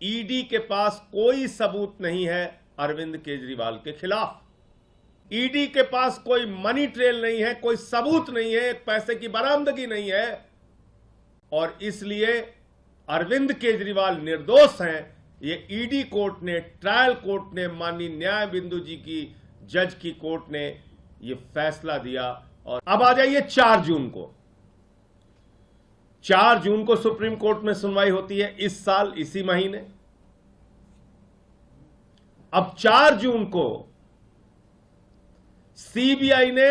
ED के पास कोई सबूत नहीं है अरविंद केजरीवाल के खिलाफ। ईडी के पास कोई मनी ट्रेल नहीं है, कोई सबूत नहीं है, एक पैसे की बरामदगी नहीं है, और इसलिए अरविंद केजरीवाल निर्दोष हैं। ये ईडी कोर्ट ने, ट्रायल कोर्ट ने, माननीय न्याय बिंदु जी की जज की कोर्ट ने ये फैसला दिया। और अब आ जाइए 4 जून को। 4 जून को सुप्रीम कोर्ट में सुनवाई होती है इस साल, इसी महीने। अब 4 जून को सीबीआई ने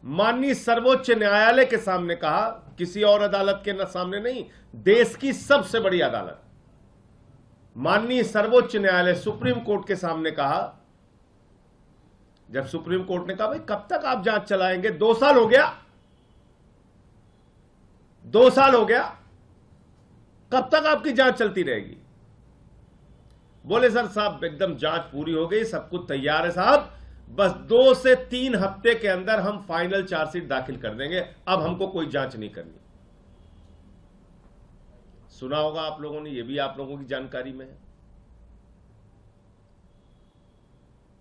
माननीय सर्वोच्च न्यायालय के सामने कहा, किसी और अदालत के सामने नहीं, देश की सबसे बड़ी अदालत माननीय सर्वोच्च न्यायालय सुप्रीम कोर्ट के सामने कहा। जब सुप्रीम कोर्ट ने कहा भाई कब तक आप जांच चलाएंगे, 2 साल हो गया, 2 साल हो गया, कब तक आपकी जांच चलती रहेगी? बोले सर साहब एकदम जांच पूरी हो गई, सब कुछ तैयार है साहब, बस 2 से 3 हफ्ते के अंदर हम फाइनल चार्जशीट दाखिल कर देंगे, अब हमको कोई जांच नहीं करनी। सुना होगा आप लोगों ने, यह भी आप लोगों की जानकारी में है।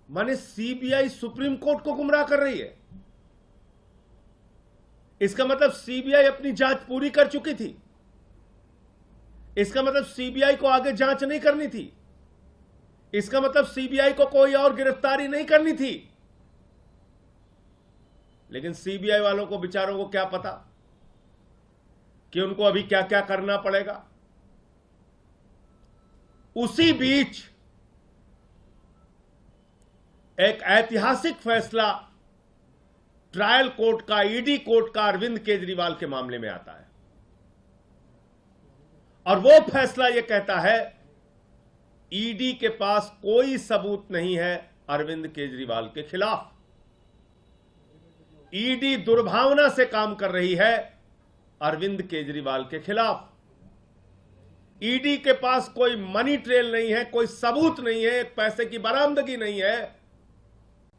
माने सीबीआई सुप्रीम कोर्ट को गुमराह कर रही है। इसका मतलब सीबीआई अपनी जांच पूरी कर चुकी थी। इसका मतलब सीबीआई को आगे जांच नहीं करनी थी। इसका मतलब सीबीआई को कोई और गिरफ्तारी नहीं करनी थी। लेकिन सीबीआई वालों को, बेचारों को क्या पता कि उनको अभी क्या क्या करना पड़ेगा। उसी बीच एक ऐतिहासिक फैसला ट्रायल कोर्ट का, ईडी कोर्ट का अरविंद केजरीवाल के मामले में आता है, और वो फैसला यह कहता है ईडी के पास कोई सबूत नहीं है अरविंद केजरीवाल के खिलाफ। ईडी दुर्भावना से काम कर रही है अरविंद केजरीवाल के खिलाफ। ईडी के पास कोई मनी ट्रेल नहीं है, कोई सबूत नहीं है, एक पैसे की बरामदगी नहीं है,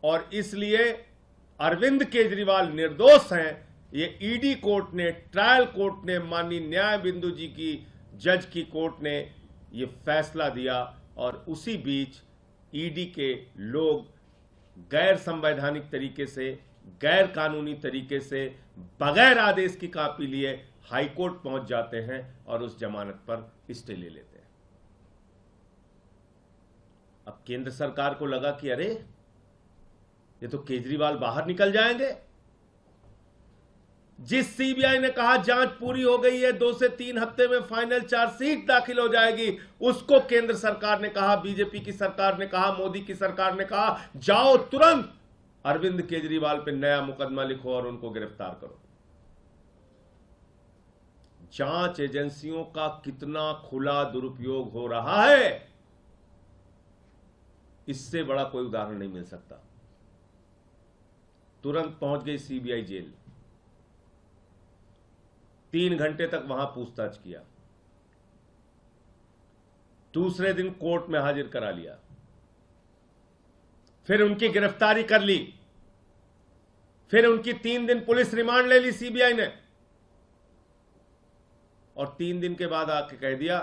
और इसलिए अरविंद केजरीवाल निर्दोष हैं। ये ईडी कोर्ट ने, ट्रायल कोर्ट ने, माननीय न्याय बिंदु जी की जज की कोर्ट ने ये फैसला दिया। और उसी बीच ईडी के लोग गैर संवैधानिक तरीके से, गैर कानूनी तरीके से, बगैर आदेश की कॉपी लिए हाईकोर्ट पहुंच जाते हैं और उस जमानत पर स्टे ले लेते हैं। अब केंद्र सरकार को लगा कि अरे ये तो केजरीवाल बाहर निकल जाएंगे। जिस सीबीआई ने कहा जांच पूरी हो गई है, 2 से 3 हफ्ते में फाइनल चार्जशीट दाखिल हो जाएगी, उसको केंद्र सरकार ने कहा, बीजेपी की सरकार ने कहा, मोदी की सरकार ने कहा जाओ तुरंत अरविंद केजरीवाल पे नया मुकदमा लिखो और उनको गिरफ्तार करो। जांच एजेंसियों का कितना खुला दुरुपयोग हो रहा है, इससे बड़ा कोई उदाहरण नहीं मिल सकता। तुरंत पहुंच गई सीबीआई जेल, 3 घंटे तक वहां पूछताछ किया, दूसरे दिन कोर्ट में हाजिर करा लिया, फिर उनकी गिरफ्तारी कर ली, फिर उनकी 3 दिन पुलिस रिमांड ले ली सीबीआई ने, और 3 दिन के बाद आके कह दिया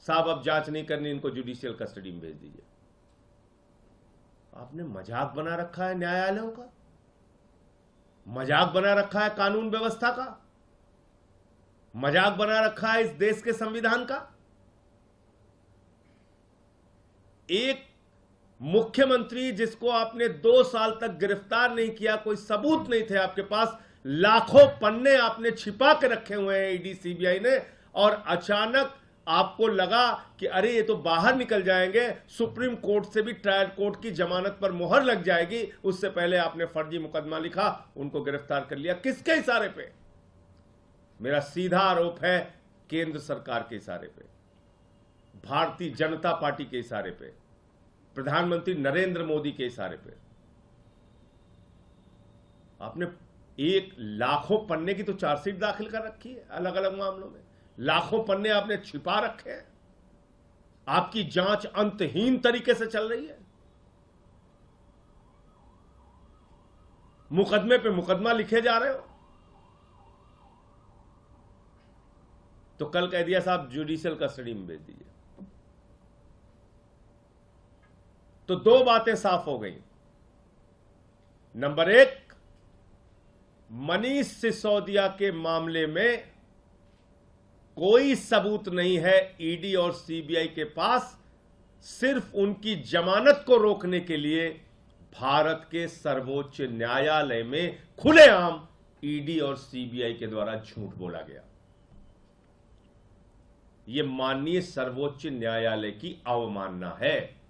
साहब अब जांच नहीं करनी, इनको जुडिशियल कस्टडी में भेज दीजिए। आपने मजाक बना रखा है न्यायालयों का, मजाक बना रखा है कानून व्यवस्था का, मजाक बना रखा है इस देश के संविधान का। एक मुख्यमंत्री जिसको आपने 2 साल तक गिरफ्तार नहीं किया, कोई सबूत नहीं थे आपके पास, लाखों पन्ने आपने छिपा के रखे हुए हैं ईडी सीबीआई ने, और अचानक आपको लगा कि अरे ये तो बाहर निकल जाएंगे, सुप्रीम कोर्ट से भी ट्रायल कोर्ट की जमानत पर मुहर लग जाएगी, उससे पहले आपने फर्जी मुकदमा लिखा, उनको गिरफ्तार कर लिया। किसके इशारे पे? मेरा सीधा आरोप है केंद्र सरकार के इशारे पे, भारतीय जनता पार्टी के इशारे पे, प्रधानमंत्री नरेंद्र मोदी के इशारे पे। आपने एक लाखों पन्ने की तो चार्जशीट दाखिल कर रखी है, अलग अलग मामलों में लाखों पन्ने आपने छिपा रखे हैं। आपकी जांच अंतहीन तरीके से चल रही है, मुकदमे पे मुकदमा लिखे जा रहे हो। तो कल कह दिया साहब जुडिशियल कस्टडी में भेज दीजिए। तो दो बातें साफ हो गई। नंबर एक, मनीष सिसोदिया के मामले में कोई सबूत नहीं है ईडी और सीबीआई के पास। सिर्फ उनकी जमानत को रोकने के लिए भारत के सर्वोच्च न्यायालय में खुलेआम ईडी और सीबीआई के द्वारा झूठ बोला गया। यह माननीय सर्वोच्च न्यायालय की अवमानना है।